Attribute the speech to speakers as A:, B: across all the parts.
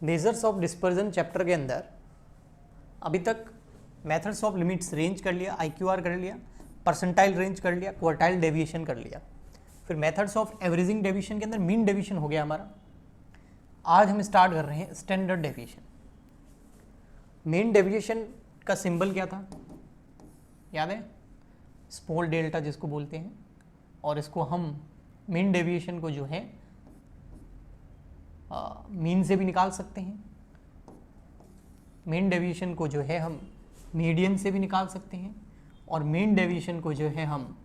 A: Measures of dispersion chapter के अंदर अभी तक मेथड्स ऑफ लिमिट्स रेंज कर लिया, IQR कर लिया, परसेंटाइल रेंज कर लिया, क्वार्टाइल डेविएशन कर लिया, फिर मेथड्स ऑफ एवरेजिंग डेविएशन के अंदर मीन डेविएशन हो गया हमारा। आज हम स्टार्ट कर रहे हैं स्टैंडर्ड डेविएशन। मीन डेविएशन का सिंबल क्या था, याद है? स्मॉल डेल्टा जिसको बोलते हैं, और इसको हम मीन डेविएशन को जो है मीन से भी निकाल सकते हैं, मीन डेविएशन को जो है हम मीडियन से भी निकाल सकते हैं, और मीन डेविएशन को जो है हम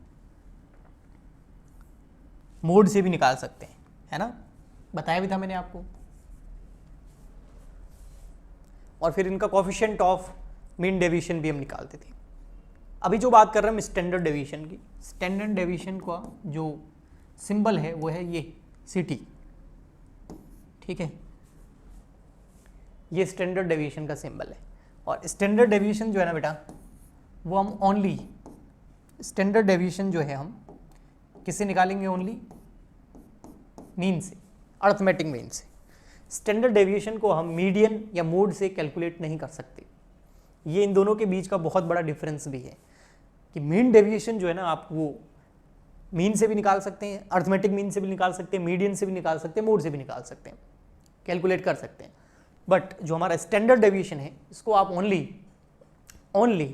A: मोड से भी निकाल सकते हैं, है ना? बताया भी था मैंने आपको। और फिर इनका कोफिशिएंट ऑफ मीन डेविएशन भी हम निकालते थे। अभी जो बात कर रहे हैं हम स्टैंडर्ड डेविएशन की, स्टैंडर्ड डेविएशन का जो सिंबल है वो है ये CT, ठीक है? ये स्टैंडर्ड डेविएशन का सिंबल है। और स्टैंडर्ड डेविएशन जो है ना बेटा, वो हम ओनली स्टैंडर्ड डेविएशन जो है हम किससे निकालेंगे? ओनली मीन से, अर्थमेटिक मीन से। स्टैंडर्ड डेविएशन को हम मीडियन या मोड से कैलकुलेट नहीं कर सकते। ये इन दोनों के बीच का बहुत बड़ा डिफरेंस भी है कि मीन डेविएशन जो है ना, आप वो मीन से भी निकाल सकते हैं, अर्थमेटिक मीन से भी निकाल सकते हैं, मीडियन से भी निकाल सकते हैं, मोड से भी निकाल सकते हैं, कैलकुलेट कर सकते हैं। बट जो हमारा स्टैंडर्ड डेविएशन है, इसको आप ओनली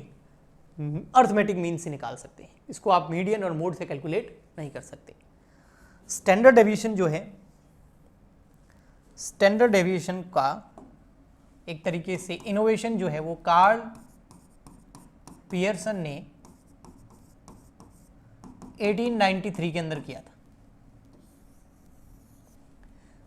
A: अर्थमेटिक मीन से निकाल सकते हैं। इसको आप मीडियन और मोड से कैलकुलेट नहीं कर सकते। स्टैंडर्ड डेविएशन जो है, स्टैंडर्ड डेविएशन का एक तरीके से इनोवेशन जो है वो कार्ल पियर्सन ने 1893 के अंदर किया था।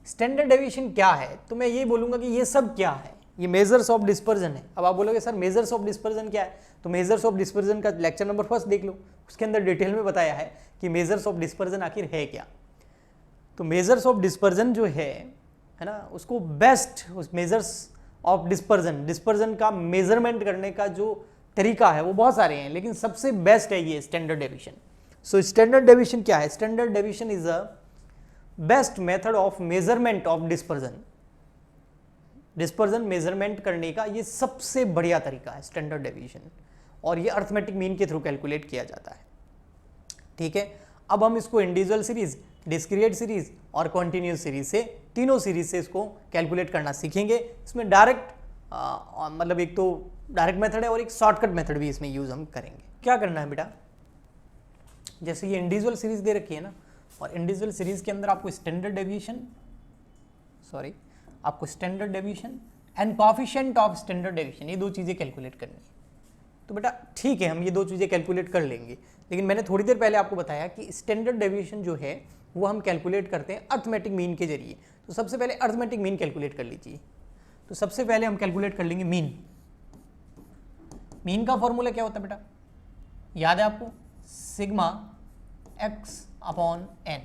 A: स्टैंडर्ड डेविएशन क्या है? तो मैं ये बोलूंगा कि ये सब क्या है, ये मेजर्स ऑफ डिस्पर्जन है। अब आप बोलोगे सर मेजर्स ऑफ डिस्पर्जन क्या है? तो मेजर्स ऑफ डिस्पर्जन का लेक्चर नंबर 1 देख लो, उसके अंदर डिटेल में बताया है कि मेजर्स ऑफ डिस्पर्जन आखिर है क्या। तो मेजर्स ऑफ डिस्पर्जन जो है ना, उसको बेस्ट मेजर्स ऑफ डिस्पर्जन का मेजरमेंट करने का जो तरीका है वो बहुत सारे हैं, लेकिन सबसे बेस्ट है ये standard deviation. So standard deviation क्या है? Standard deviation is a best method of measurement of dispersion measurement करने का ये सबसे बढ़िया तरीका है स्टैंडर्ड डेविएशन, और ये अर्थमेटिक मीन के थ्रू कैलकुलेट किया जाता है, ठीक है? अब हम इसको इंडिविजुअल सीरीज, डिस्क्रीट सीरीज और कॉन्टिन्यूस सीरीज से, तीनों सीरीज से इसको कैलकुलेट करना सीखेंगे। इसमें डायरेक्ट मतलब एक तो डायरेक्ट मेथड है और एक शॉर्टकट मेथड भी इसमें यूज हम करेंगे। क्या करना है बेटा, जैसे ये इंडिविजुअल सीरीज दे रखी है ना, और इंडिविजुअल सीरीज के अंदर आपको standard deviation and coefficient of standard deviation, ये दो चीज़ें कैलकुलेट करनी है। तो बेटा ठीक है, हम ये दो चीज़ें कैलकुलेट कर लेंगे, लेकिन मैंने थोड़ी देर पहले आपको बताया कि स्टैंडर्ड डेविएशन जो है वो हम कैलकुलेट करते हैं अर्थमेटिक मीन के जरिए। तो सबसे पहले अर्थमेटिक मीन कैलकुलेट कर लीजिए। तो सबसे पहले हम कैलकुलेट कर लेंगे मीन। मीन का फॉर्मूला क्या होता है बेटा, याद है आपको? Sigma x upon n.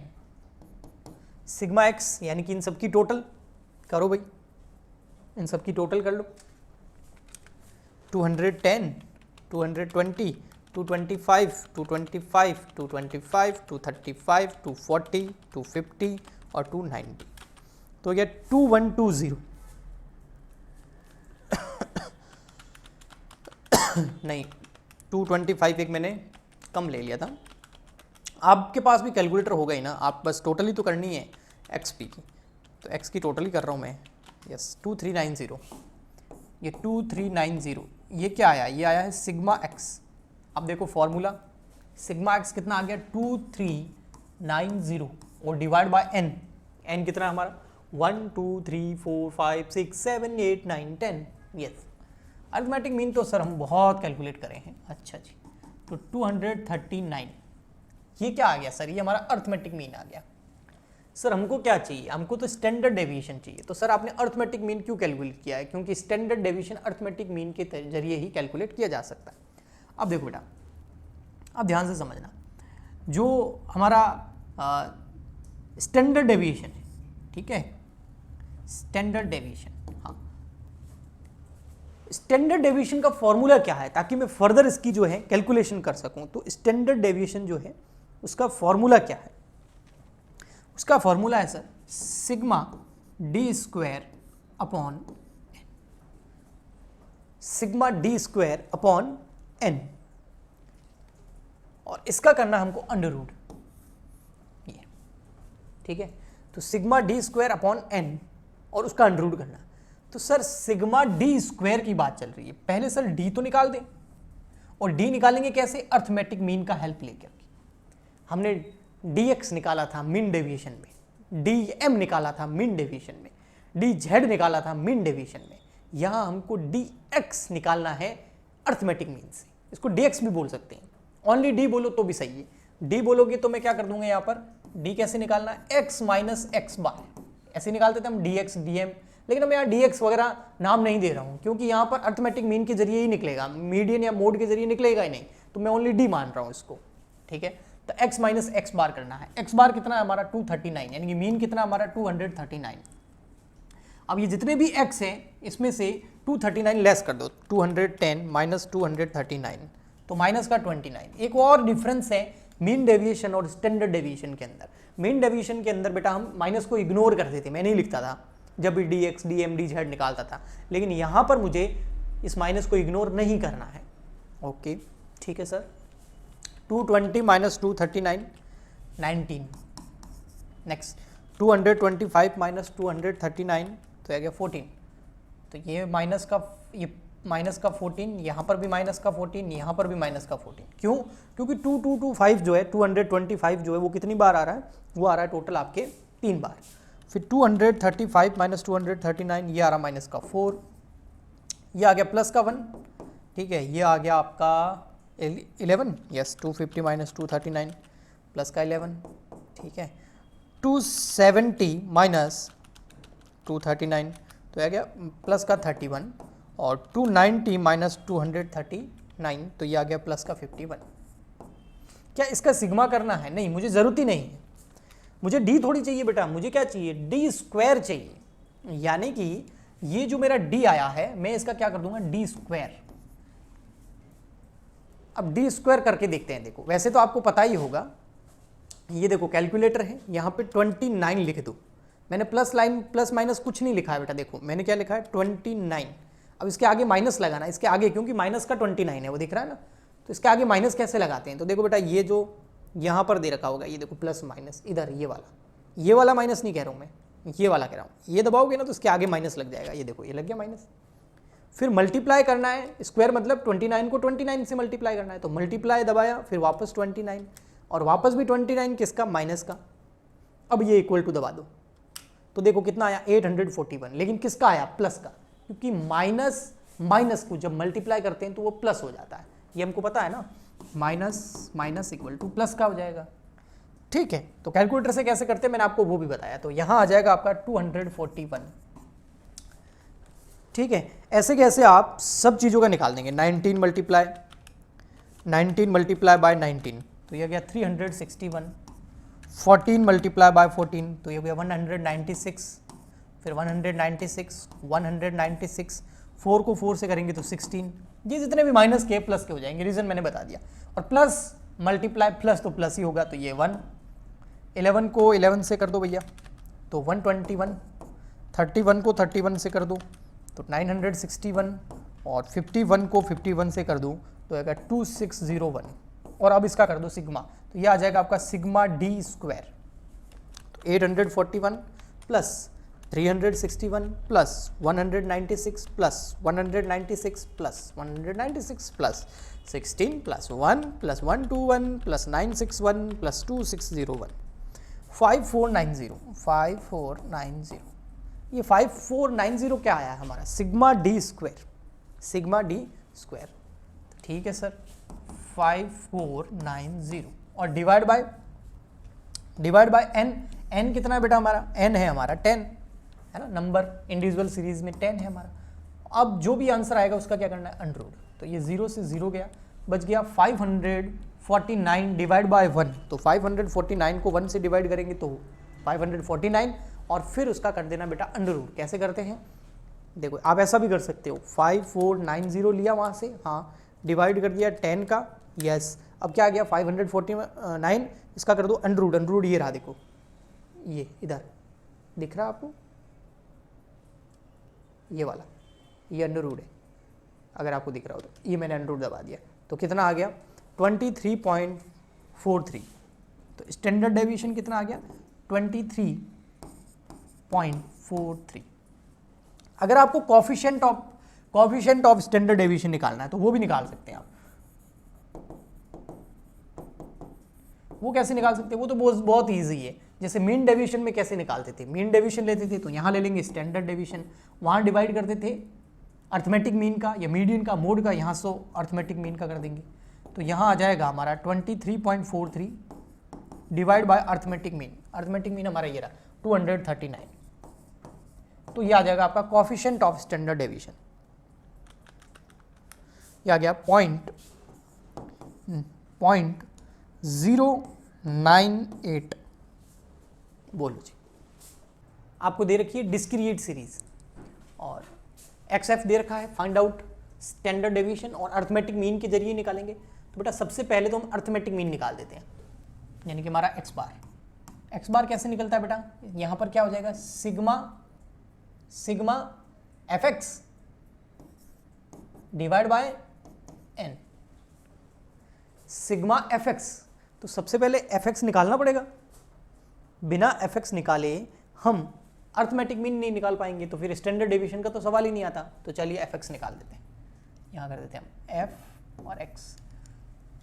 A: Sigma x यानी कि इन सबकी टोटल करो भाई, इन सबकी टोटल कर लो। 210, 220, 225, 225, 225, 235, 240, 250 और 290, तो ये 2120 नहीं 225 एक मैंने कम ले लिया था। आपके पास भी कैलकुलेटर होगा ही ना, आप बस टोटली तो करनी है XP की, तो X की टोटली कर रहा हूँ मैं। यस 2390, ये 2390 ये क्या आया? ये आया है सिग्मा एक्स। अब देखो फॉर्मूला, सिग्मा एक्स कितना आ गया? 2390 और डिवाइड बाय एन। एन कितना हमारा? 1 2 3 4 5 6 7 8 9 10। यस, अरिथमेटिक मीन तो सर हम बहुत कैलकुलेट करे हैं। अच्छा जी, तो 239 ये क्या आ गया सर? ये हमारा अरिथमेटिक मीन आ गया। सर हमको क्या चाहिए? हमको तो स्टैंडर्ड डेविएशन चाहिए। तो सर आपने अरिथमेटिक मीन क्यों कैलकुलेट किया है? क्योंकि स्टैंडर्ड डेविएशन अरिथमेटिक मीन के जरिए ही कैलकुलेट किया जा सकता है। अब देखो बेटा, अब ध्यान से समझना, जो हमारा स्टैंडर्ड डेविएशन है, ठीक है, स्टैंडर्ड डेविएशन, हाँ, स्टैंडर्ड डेविएशन का फॉर्मूला क्या है, ताकि मैं फर्दर इसकी जो है कैलकुलेशन कर सकूं। तो स्टैंडर्ड डेविएशन जो है उसका फॉर्मूला क्या है? उसका फॉर्मूला है sir sigma d² upon sigma d square upon n, और इसका करना हमको अंडर रूट, ये ठीक है। तो sigma d square upon n और उसका अंडर रूट करना। तो सर सिग्मा डी स्क्वायर की बात चल रही है, पहले सर डी तो निकाल दें, और डी निकालेंगे कैसे? अर्थमेटिक मीन का हेल्प लेकर। हमने dx निकाला था मीन डेविएशन में, dm निकाला था मीन डेविएशन में, dz निकाला था मीन डेविएशन में, यहां हमको dx निकालना है अर्थमेटिक मीन से। इसको dx भी बोल सकते हैं, ओनली d बोलो तो भी सही है। d बोलोगे तो मैं क्या कर दूंगा, यहां पर d कैसे निकालना है? x माइनस एक्स बार, ऐसे निकालते थे हम dx dm, लेकिन मैं यहाँ dx वगैरह नाम नहीं दे रहा हूँ, क्योंकि यहाँ पर अर्थमेटिक मीन के जरिए ही निकलेगा, मीडियन या मोड के जरिए निकलेगा ही नहीं, तो मैं ओनली d मान रहा हूँ इसको, ठीक है। तो x माइनस एक्स बार करना है। x बार कितना है हमारा? 239, यानी कि मीन कितना हमारा? 239। अब ये जितने भी x है इसमें से 239 लेस कर दो, 210 माइनस 239, तो माइनस का 29। एक और डिफरेंस है मीन डेविएशन और स्टैंडर्ड डेविएशन के अंदर। मीन डेविएशन के अंदर बेटा हम माइनस को इग्नोर करते थे, मैं नहीं लिखता था जब भी dx dm dz निकालता था, लेकिन यहाँ पर मुझे इस माइनस को इग्नोर नहीं करना है। ओके ठीक है सर। 220 माइनस 239 19, नेक्स्ट 225 माइनस 239 तो आ गया 14। तो ये माइनस का 14, यहाँ पर भी माइनस का 14, यहाँ पर भी माइनस का 14। क्यों? क्योंकि 2225 जो है 225 जो है वो कितनी बार आ रहा है? वो आ रहा है टोटल आपके 3 बार। फिर 235 माइनस 239 ये आ रहा माइनस का 4, ये आ गया प्लस का 1, ठीक है। ये आ गया आपका 11, यस 250 माइनस 239 प्लस का 11, ठीक है। 270 माइनस 239 तो आ गया प्लस का 31, और 290 माइनस 239 तो ये आ गया प्लस का 51। क्या इसका सिग्मा करना है? नहीं, मुझे ज़रूरत ही नहीं है, मुझे d थोड़ी चाहिए बेटा, मुझे क्या चाहिए? d स्क्वायर चाहिए, यानी कि ये जो मेरा d आया है मैं इसका क्या कर दूंगा? d square. अब d स्क्वायर करके देखते हैं। देखो वैसे तो आपको पता ही होगा, ये देखो कैलकुलेटर है, यहाँ पे 29 लिख दो। मैंने प्लस माइनस कुछ नहीं लिखा है बेटा, देखो मैंने क्या लिखा है? 29। अब इसके आगे माइनस लगाना, इसके आगे, क्योंकि माइनस का 29 है वो दिख रहा है ना, तो इसके आगे माइनस कैसे लगाते हैं? तो देखो बेटा ये जो यहाँ पर दे रखा होगा, ये देखो प्लस माइनस, इधर ये वाला माइनस नहीं कह रहा हूँ मैं, ये वाला कह रहा हूँ। ये दबाओगे ना तो इसके आगे माइनस लग जाएगा, ये देखो ये लग गया माइनस। फिर मल्टीप्लाई करना है, स्क्वायर मतलब 29 को 29 से मल्टीप्लाई करना है, तो मल्टीप्लाई दबाया, फिर वापस 29, और वापस भी 29 किसका? माइनस का। अब ये इक्वल टू दबा दो, तो देखो कितना आया? 841, लेकिन किसका आया? प्लस का, क्योंकि माइनस को जब मल्टीप्लाई करते हैं तो वो प्लस हो जाता है, ये हमको पता है ना। माइनस इक्वल टू प्लस का हो जाएगा, ठीक है। तो कैलकुलेटर से कैसे करते हैं मैंने आपको वो भी बताया, तो यहाँ आ जाएगा आपका 241, ठीक है। ऐसे कैसे आप सब चीज़ों का निकाल देंगे? 19 मल्टीप्लाई बाय 19 तो ये गया 361, 14 मल्टीप्लाई बाय 14 तो ये गया 196, फिर 196, 4 को 4 से करेंगे तो 16। ये जितने भी माइनस के प्लस के हो जाएंगे, रीज़न मैंने बता दिया। और प्लस मल्टीप्लाई प्लस तो प्लस ही होगा, तो ये 1, 11 को 11 से कर दो भैया तो 121, 31 को 31 से कर दो तो 961, और 51 को 51 से कर दूँ तो आएगा 2601। और अब इसका कर दो सिग्मा, तो ये आ जाएगा आपका सिग्मा डी स्क्वायर। तो 841 plus 361 plus 196 plus 196 plus 196 plus 16 plus 1 plus 121 plus 961 plus 2601, 5490। ये 5490 क्या आया है हमारा? Sigma d square. ठीक है सर, 5490, और डिवाइड बाय n कितना है बेटा हमारा? n है हमारा 10, है ना, नंबर इंडिविजुअल सीरीज में 10 है हमारा। अब जो भी आंसर आएगा उसका क्या करना है? Under root. तो ये 0 से 0 गया, बच गया 549 डिवाइड बाय 1। तो 549 को 1 से डिवाइड करेंगे तो 549, और फिर उसका कर देना बेटा अंडर रूट। कैसे करते हैं देखो, आप ऐसा भी कर सकते हो, 5490 लिया वहाँ से, हाँ, डिवाइड कर दिया 10 का, यस। अब क्या आ गया? 549, इसका कर दो अंडर रूट। ये रहा, देखो ये इधर दिख रहा है आपको, ये वाला, ये अंडर रूट है, अगर आपको दिख रहा हो तो ये मैंने अंडर रूट दबा दिया, तो कितना आ गया 23.43। तो स्टैंडर्ड डेविएशन कितना आ गया 23.43। अगर आपको कॉफिशिएंट ऑफ स्टैंडर्ड डेविएशन निकालना है तो वो भी निकाल सकते हैं आप। वो कैसे निकाल सकते हैं, वो तो बहुत ईजी है। जैसे मीन डेविएशन में कैसे निकालते थे, मीन डेविएशन लेते थे तो यहाँ ले लेंगे स्टैंडर्ड डेविएशन, वहाँ डिवाइड करते थे अर्थमेटिक मीन का या मीडियन का, मोड का, यहाँ से अर्थमेटिक मीन का कर देंगे। तो यहाँ आ जाएगा हमारा 23.43 divide by arithmetic mean. Arithmetic mean हमारा ये रहा 239। तो ये आ जाएगा आपका कोएफिशिएंट ऑफ स्टैंडर्ड डेविएशन, ये आ गया 0.098। बोलो जी। आपको दे रखी है डिस्क्रीट सीरीज और XF दे रखा है, फाइंड आउट स्टैंडर्ड डेविएशन और अर्थमेटिक मीन के जरिए निकालेंगे। तो बेटा सबसे पहले तो हम अर्थमेटिक मीन निकाल देते हैं, यानी कि हमारा x बार कैसे निकलता है बेटा, यहां पर क्या हो जाएगा sigma fx divide by n, sigma fx। तो सबसे पहले fx निकालना पड़ेगा, बिना fx निकाले हम अर्थमेटिक मीन नहीं निकाल पाएंगे, तो फिर स्टैंडर्ड डेविएशन का तो सवाल ही नहीं आता। तो चलिए fx निकाल देते हैं, यहाँ कर देते हैं हम f और x।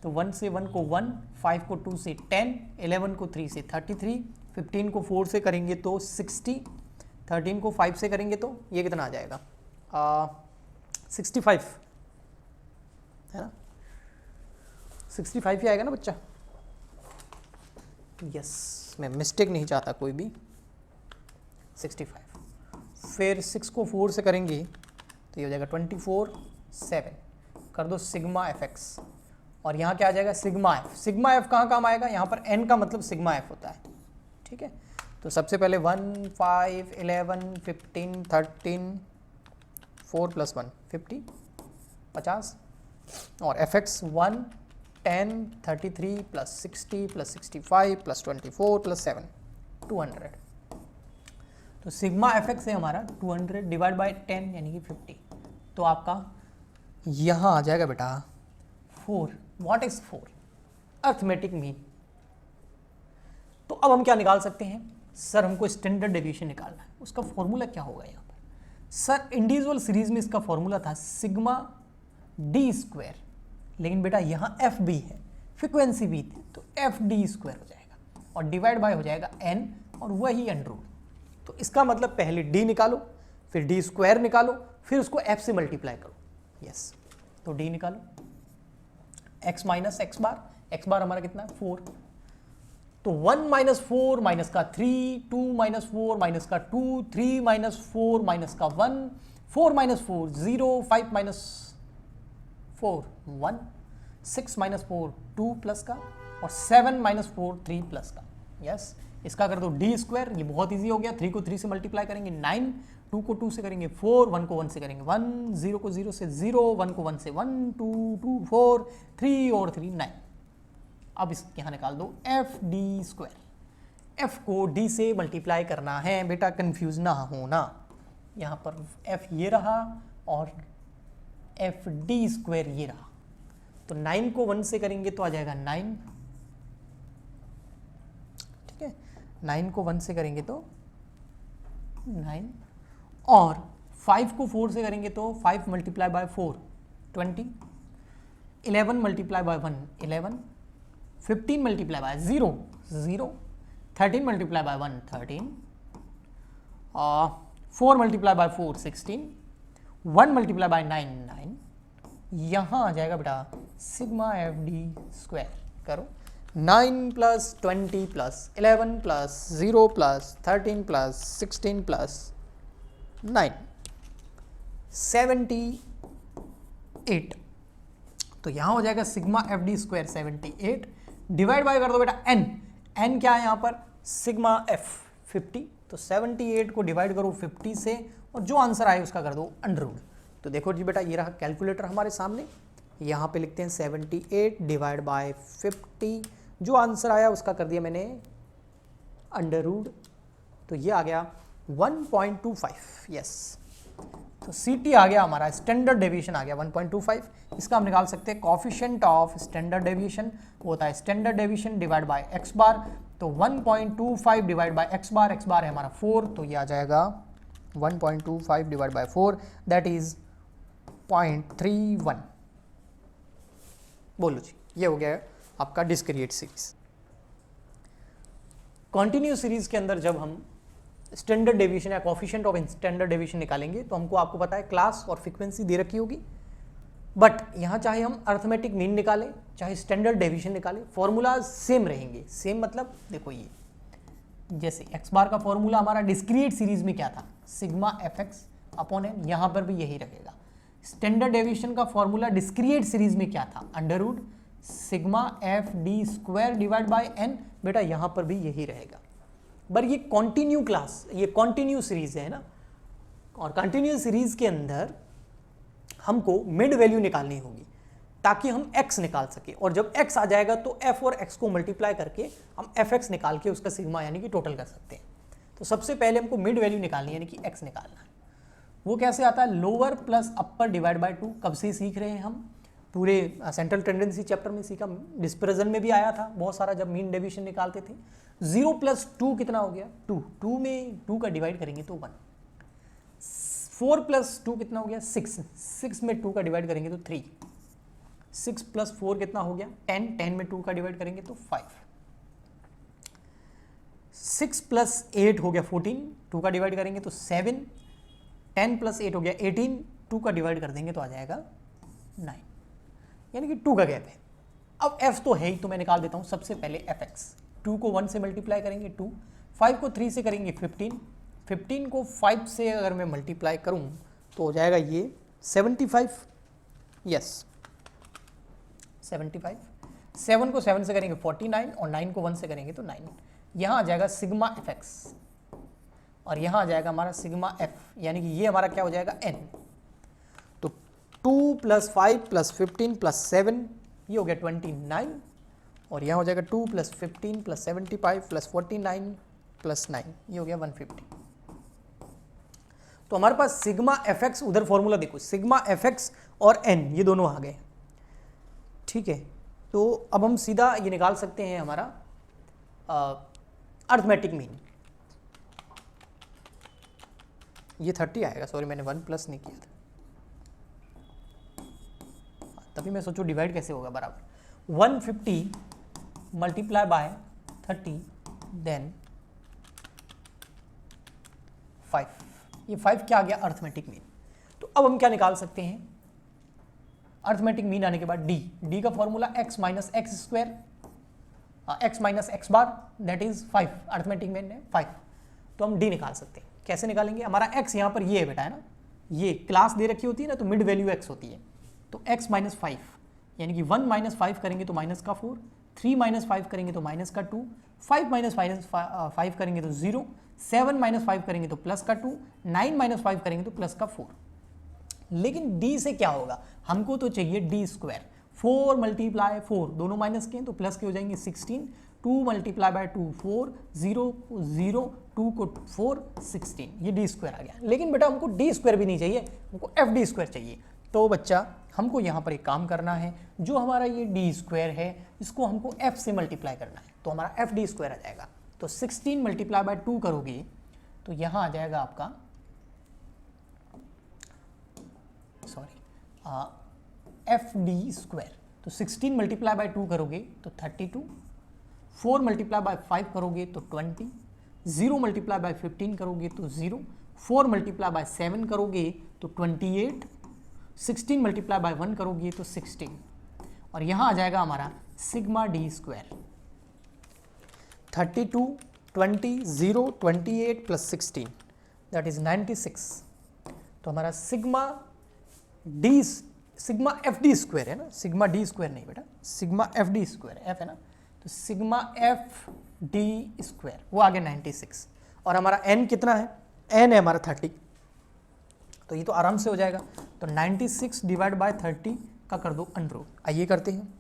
A: तो 1 से 1 को 1, 5 को 2 से 10, 11 को 3 से 33, 15 को 4 से करेंगे तो 60, 13 को 5 से करेंगे तो ये कितना आ जाएगा 65, है ना, 65 ही आएगा ना बच्चा। यस, मैं मिस्टेक नहीं चाहता कोई भी, 65। फिर 6 को 4 से करेंगे तो ये हो जाएगा 24, 7 कर दो सिग्मा fx, और यहाँ क्या आ जाएगा सिग्मा f। सिग्मा f कहाँ काम आएगा, यहाँ पर n का मतलब सिग्मा f होता है, ठीक है। तो सबसे पहले 1, 5, 11, 15, 13, 4 + 1 50, 50, और fx 1, 10, 33 + 60 + 65 + 24 + 7 200। तो सिग्मा fx है हमारा 200 डिवाइड बाय 10 यानी कि 50। तो आपका यहाँ आ जाएगा बेटा 4। What is 4? Arithmetic mean. तो अब हम क्या निकाल सकते हैं, सर हमको स्टैंडर्ड डेविएशन निकालना है, उसका फॉर्मूला क्या होगा यहाँ पर। सर इंडिविजुअल सीरीज में इसका फॉर्मूला था सिग्मा d², लेकिन बेटा यहाँ एफ बी है, फ्रीक्वेंसी भी थी, तो एफ डी स्क्वायर हो जाएगा और डिवाइड बाय हो जाएगा n और वही अंडर रूट। तो इसका मतलब पहले d निकालो, फिर d स्क्वायर निकालो, फिर उसको f से मल्टीप्लाई करो। यस, तो d निकालो, x माइनस x बार हमारा कितना है 4। तो 1 - 4 माइनस का 3, 2 - 4 माइनस का 2, 3 - 4 माइनस का 1, 4 - 4 0, 5 - 4 1, 6 - 4 2 प्लस का, और 7 - 4 3 प्लस का। यस, इसका कर दो d स्क्वायर, ये बहुत इजी हो गया। 3 को 3 से मल्टीप्लाई करेंगे 9, 2 को 2 से करेंगे 4, 1 को 1 से करेंगे 1, 0 को 0 से 0, 1 को 1 से 1, 2 2 4, 3 और 3 9। अब इस यहाँ निकाल दो एफ डी स्क्वायर, एफ को डी से मल्टीप्लाई करना है बेटा, कंफ्यूज ना होना। यहाँ पर एफ ये रहा और एफ डी स्क्वायर ये रहा। तो 9 को 1 से करेंगे तो आ जाएगा 9, ठीक है। 9 को 1 से करेंगे तो 9, और 5 को 4 से करेंगे तो 5 multiply by 4 20, 11 multiply by 1 11, 15 multiply by 0 0, 13 multiply by 1 13, 4 multiply by 4 16, 1 multiply by 9 9। यहाँ आ जाएगा बेटा सिग्मा एफ डी स्क्वायर। करो 9 + 20 + 11 + 0 + 13 + 16 + 9 78। तो यहाँ हो जाएगा sigma f d square 78। Divide by कर दो बेटा n, n क्या है यहाँ पर सिग्मा f 50। तो 78 को डिवाइड करो 50 से और जो आंसर आए उसका कर दो अंडर रूट। तो देखो जी बेटा, ये रहा कैलकुलेटर हमारे सामने, यहाँ पे लिखते हैं 78 डिवाइड बाय 50, जो आंसर आया उसका कर दिया मैंने अंडर रूट। तो ये आ गया 1.25। यस, तो CT आ गया हमारा, स्टैंडर्ड डेविएशन आ गया 1.25। इसका हम निकाल सकते हैं कॉफिशिएंट ऑफ स्टैंडर्ड डेविएशन, वो होता है standard deviation divide by x बार। तो 1.25 डिवाइड बाय x बार है हमारा 4, तो ये आ जाएगा 1.25 डिवाइड बाय 4 दैट इज 0.31। बोलो जी, ये हो गया आपका डिस्क्रीट सीरीज। कॉन्टिन्यूस सीरीज के अंदर जब हम स्टैंडर्ड डेविएशन या कॉफिशिएंट ऑफ स्टैंडर्ड डेविएशन निकालेंगे तो हमको, आपको पता है, क्लास और फ्रीक्वेंसी दे रखी होगी, बट यहाँ चाहे हम अर्थमेटिक मीन निकालें चाहे स्टैंडर्ड डेविएशन निकालें, फॉर्मूला सेम रहेंगे। सेम मतलब देखो, ये जैसे x बार का फॉर्मूला हमारा डिस्क्रीट सीरीज में क्या था, सिग्मा fx अपॉन n, यहाँ पर भी यही रहेगा। स्टैंडर्ड डेविएशन का फॉर्मूला डिस्क्रीट सीरीज में क्या था, under root sigma f d square divide by n, बेटा यहाँ पर भी यही रहेगा। पर ये कॉन्टिन्यू क्लास, ये कॉन्टिन्यू सीरीज है ना, और कंटिन्यू सीरीज के अंदर हमको मिड वैल्यू निकालनी होगी ताकि हम x निकाल सके, और जब x आ जाएगा तो f और x को मल्टीप्लाई करके हम fx निकाल के उसका सिग्मा यानी कि टोटल कर सकते हैं। तो सबसे पहले हमको मिड वैल्यू निकालनी है, यानी कि x निकालना है। वो कैसे आता है, lower plus upper divide by 2। कब से सीख रहे हैं हम, पूरे सेंट्रल टेंडेंसी चैप्टर में सीखा, डिस्पर्जन में भी आया था बहुत सारा, जब मीन डेविएशन निकालते थे। 0 प्लस 2 कितना हो गया, 2, 2 में 2 का डिवाइड करेंगे तो 1। 4 प्लस 2 कितना हो गया, 6, 6 में 2 का डिवाइड करेंगे तो 3। 6 प्लस 4 कितना हो गया, 10, 10 में 2 का डिवाइड करेंगे तो 5। 6 प्लस 8 हो गया 14, 2 का डिवाइड करेंगे तो 7। 10 प्लस 8 हो गया 18, 2 का डिवाइड कर देंगे तो आ जाएगा 9, यानी कि 2 का गैप है। अब f तो है ही, तो मैं निकाल देता हूँ सबसे पहले fx। 2 को 1 से मल्टीप्लाई करेंगे 2, 5 को 3 से करेंगे 15, 15 को 5 से अगर मैं मल्टीप्लाई करूँ तो हो जाएगा ये 75, यस 75। 7 को 7 से करेंगे 49, और 9 को 1 से करेंगे तो 9। यहाँ आ जाएगा सिग्मा fx, और यहाँ आ जाएगा हमारा सिग्मा f, यानी कि ये हमारा क्या हो जाएगा, n। तो 2 प्लस 5 प्लस 15 प्लस 7, ये हो गया 29, और यहाँ हो जाएगा 2 प्लस 15 प्लस 75 प्लस 49 प्लस 9, ये हो गया 150। तो हमारे पास सिग्मा fx, उधर फॉर्मूला देखो, सिग्मा fx और n ये दोनों आ गए, ठीक है। तो अब हम सीधा ये निकाल सकते हैं हमारा अर्थमेटिक मीन। ये 30 आएगा, सॉरी मैंने 1 प्लस नहीं किया था, तभी मैं सोचूं डिवाइड कैसे होगा, बराबर 150 मल्टीप्लाई बाय 30 देन 5। ये 5 क्या आ गया, अर्थमेटिक मीन। तो अब हम क्या निकाल सकते हैं, अर्थमेटिक मीन आने के बाद डी का formula x minus x square, x minus x bar that is 5, arithmetic mean है 5। तो हम डी निकाल सकते हैं। कैसे निकालेंगे, हमारा x यहाँ पर ये है बेटा, है ना, ये क्लास दे रखी होती है ना, तो मिड वैल्यू x होती है। तो x माइनस 5, यानी कि 1 माइनस 5 करेंगे तो माइनस का 4, 3 माइनस 5 करेंगे तो माइनस का 2, 5 माइनस 5 करेंगे तो 0, 7 माइनस 5 करेंगे तो प्लस का 2, 9 माइनस 5 करेंगे तो प्लस का 4। लेकिन d से क्या होगा, हमको तो चाहिए डी स्क्वायर। 4 मल्टीप्लाई 4 दोनों माइनस के हैं तो प्लस के हो जाएंगे 16, 2 मल्टीप्लाई बाय 2 4, 0 0, 2 को 4 16, ये डी स्क्वायर आ गया। लेकिन बेटा हमको डी स्क्वायर भी नहीं चाहिए, हमको एफ डी स्क्वायर चाहिए। तो बच्चा हमको यहाँ पर एक काम करना है, जो हमारा ये डी स्क्वायर है इसको हमको एफ से मल्टीप्लाई करना है, तो हमारा एफ डी स्क्वायर आ जाएगा। तो 16 मल्टीप्लाई बाय 2 करोगे तो यहाँ आ जाएगा आपका, सॉरी एफ डी स्क्वायर। तो 16 मल्टीप्लाई बाय 2 करोगे तो 32, 4 मल्टीप्लाई बाय 5 करोगे तो 20, 0 मल्टीप्लाई बाय 15 करोगे तो 0, 4 मल्टीप्लाई बाय 7 करोगे तो 28, 16 मल्टीप्लाई बाय 1 करोगे तो 16, और यहाँ आ जाएगा हमारा sigma d square. 32, 20, 0, 28 plus 16 that is 96। तो हमारा सिग्मा एफ डी स्क्वायर है ना, सिग्मा डी स्क्वायर नहीं बेटा, sigma f d square, F है ना, तो सिग्मा एफ डी स्क्वायर वो आ गया 96। और हमारा एन कितना है, एन है हमारा 30, तो ये तो आराम से हो जाएगा। तो 96 डिवाइड बाय 30 का कर दो अंडर रूट। आइए करते हैं।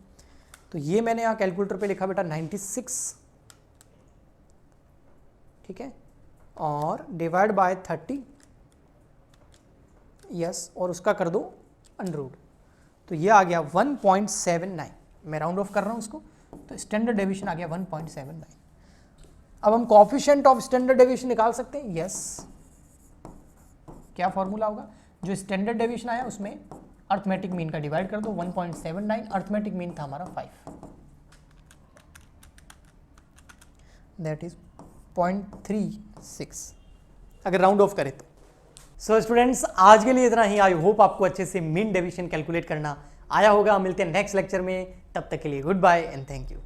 A: तो ये मैंने यहाँ कैलकुलेटर पे लिखा बेटा 96, ठीक है, और डिवाइड बाय 30, यस, और उसका कर दो अंडर रूट, तो ये आ गया 1.79। मैं राउंड ऑफ कर रहा हूँ उसको, तो स्टैंडर्ड डेविएशन आ गया 1.79। अब हम कोएफिशिएंट ऑफ स्टैंडर्ड डेविएशन निकाल सकते हैं। यस, क्या फॉर्मूला होगा, जो स्टैंडर्ड डेविएशन आया उसमें अर्थमेटिक मीन का डिवाइड कर दो, 1.79, अर्थमेटिक मीन था हमारा 5, दैट इज 0.36 अगर राउंड ऑफ करें तो। सो स्टूडेंट्स, आज के लिए इतना ही। आई होप आपको अच्छे से मीन डेविएशन कैलकुलेट करना आया होगा। मिलते हैं नेक्स्ट लेक्चर में, तब तक के लिए good bye and thank you.